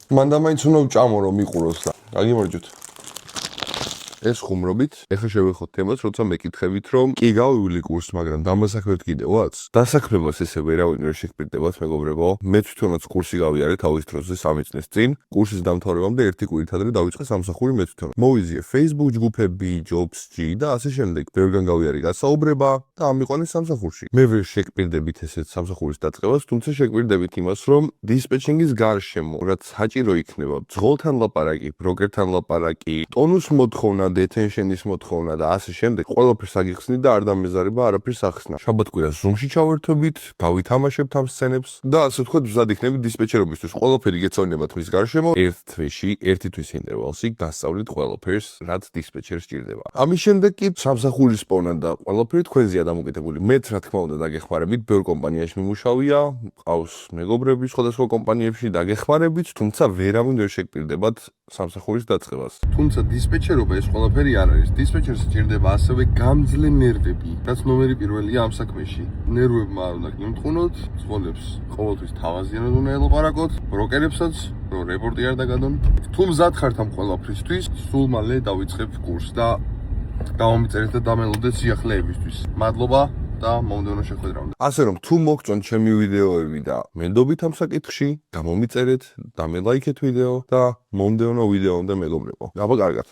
მან და მაინც უნდა ვჭამო რომ მიყუროს და გაგიმარჯოთ. ეს ხუმრობით, ეხლა შევეხოთ თემას, როცა მეკითხებით, რომ კი გავივლი კურსს, მაგრამ დამასაქმებთ კიდევაც. დასაქმებას ესე ვერავინ ვერ შეგპირდებათ, მეგობრებო. მე თვითონაც კურსი გავიარე თავის დროზე 3 წლის წინ. კურსის დამთავრებამდე 1 კვირით ადრე დავიწყე სამსახური მე თვითონ. მოვიზიე Facebook ჯგუფები, Jobs-ში და ასე შემდეგ. ბევრგან გავიარე გასაუბრება და ამიყვანე სამსახურში. მე ვერ შეგპირდებით ესეთ სამსახურის დაწყებას, თუმცა შეგპირდებით იმას, რომ დისპეჩინგის გარშემო, რაც საჭირო იქნება, ძღოლთან ლაპარაკი, ბროკერთან ლაპარაკი, ტონუს მოთხოვნა detention-ის მოთხოვნა და ასე შემდეგ, ყველაფერს აგიხსნით და არ დამეზარება არაფერს ახსნა. შაბათ-კვირას Zoom-ში ჩავერთვებით, გავითამაშებთ ამ სცენებს და ასე ვთქვათ, მზად იქნებით დისპეჩერობისთვის. ყველაფერი გეცოდინებათ მის გარშემო, ერთ თვეში, ერთი თვის ინტერვალში გასწავლით ყველაფერს, რაც დისპეჩერს სჭირდება. ამის შემდეგ კი სამსახურის პოვნა და ყველაფერი თქვენზეა დამოკიდებული. მეც რა თქმა უნდა დაგეხმარებით, ბევრ კომპანიაში მიმუშავია, ყავს მეგობრები სხვადასხვა კომპანიებში დაგეხმარებით, თუმცა ვერავინ ვერ შეგპირდებათ სამსახურის დაწყებას. თუმცა დისპეჩერობა ეს ყველაფერი არ არის. დისპეჩერს სჭირდება ასევე გამძლე ნერვები, რაც ნომერი პირველია ამ საქმეში. ნერვებმა არ უნდა გიმთხუნოთ, ძღოლებს ყოველთვის თავაზიანად უნდა ელაპარაკოთ, ბროკერებსაც, რომ რეპორტი არ დაგადონ. თუ მზად ხართ ამ ყველაფრისთვის, სულ მალე დავიწყებ კურსს და გამომიწერეთ და დამელოდეთ სიახლეებისთვის. მადლობა და მომდევნო შეხვედრამდე. ასე რომ თუ მოგწონთ ჩემი ვიდეოები და მენდობით ამ საკითხში, გამომიწერეთ, დამელაიქეთ ვიდეო და მომდევნო ვიდეომდე მეგობრებო. აბა კარგად.